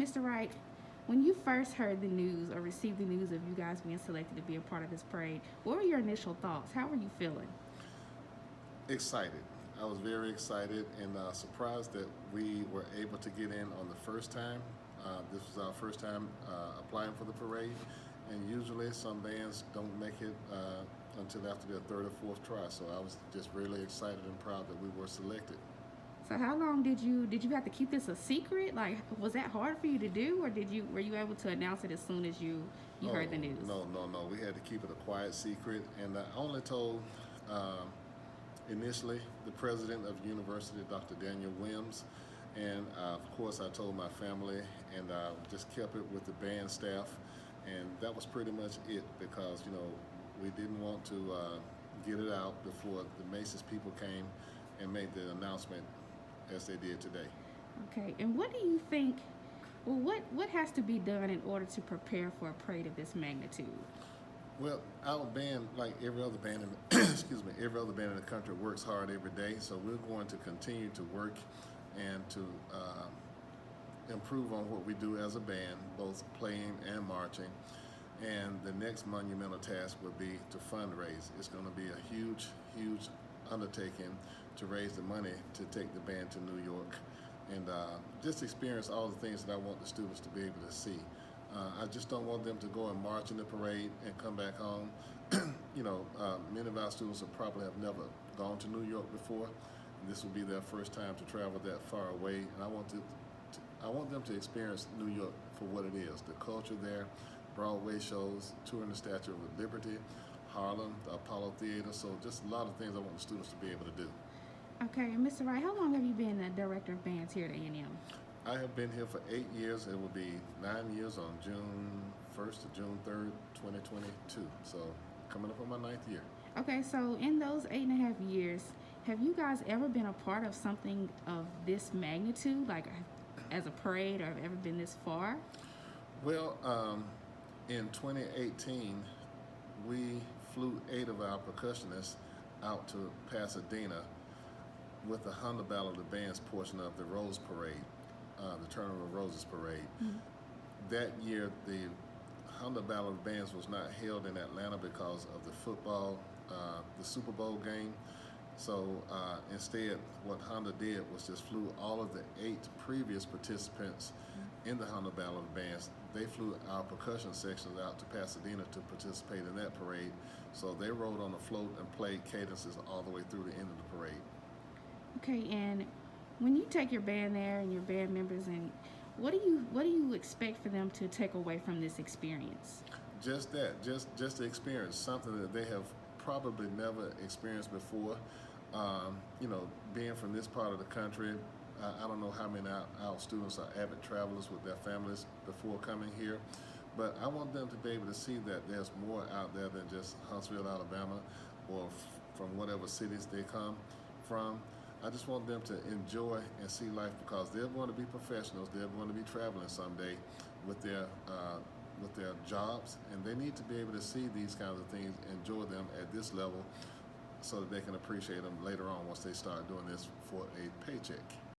Mr. Wright, when you first heard the news or received the news of you guys being selected to be a part of this parade, what were your initial thoughts? How were you feeling? Excited. I was very excited and surprised that we were able to get in on the first time. This was our first time applying for the parade, and usually some bands don't make it until after their third or fourth try. So I was just really excited and proud that we were selected. So how long did you have to keep this a secret? Like, was that hard for you to do, or were you able to announce it as soon as you Oh, heard the news? no. We had to keep it a quiet secret, and I only told initially the president of the university, Dr. Daniel Wims, and of course I told my family, and just kept it with the band staff, and that was pretty much it because we didn't want to get it out before the Macy's people came and made the announcement as they did today. Okay, and what do you think? Well, what has to be done in order to prepare for a parade of this magnitude? Well, our band, like every other band in excuse me, every other band in the country works hard every day. So we're going to continue to work and to improve on what we do as a band, both playing and marching. And the next monumental task will be to fundraise. It's going to be a huge undertaking to raise the money to take the band to New York and just experience all the things that I want the students to be able to see. I just don't want them to go and march in the parade and come back home. Many of our students have never gone to New York before. And this will be their first time to travel that far away, and I want them to experience New York for what it is: the culture there, Broadway shows, touring the Statue of Liberty, Harlem, the Apollo Theater. So just a lot of things I want the students to be able to do. Okay, and Mr. Wright, how long have you been the director of bands here at A&M? I have been here for 8 years. It will be 9 years on June 1st to June 3rd, 2022. So coming up on my 9th year. Okay, so in those 8.5 years, have you guys ever been a part of something of this magnitude, like as a parade, or have ever been this far? Well, in 2018, we flew 8 of our percussionists out to Pasadena with the Honda Battle of the Bands portion of the Rose Parade, the Turn of the Roses Parade. Mm-hmm. That year, the Honda Battle of the Bands was not held in Atlanta because of the football, the Super Bowl game. So instead, what Honda did was just flew all of the 8 previous participants in the Honda Battle of the Bands. They flew our percussion sections out to Pasadena to participate in that parade. So they rode on the float and played cadences all the way through the end of the parade. Okay, and when you take your band there and your band members, and what do you expect for them to take away from this experience? Just that, just the experience, something that they have probably never experienced before. Being from this part of the country, I don't know how many of our students are avid travelers with their families before coming here, but I want them to be able to see that there's more out there than just Huntsville, Alabama, or from whatever cities they come from. I just want them to enjoy and see life because they're going to be professionals. They're going to be traveling someday with their jobs, and they need to be able to see these kinds of things, enjoy them at this level, so that they can appreciate them later on once they start doing this for a paycheck.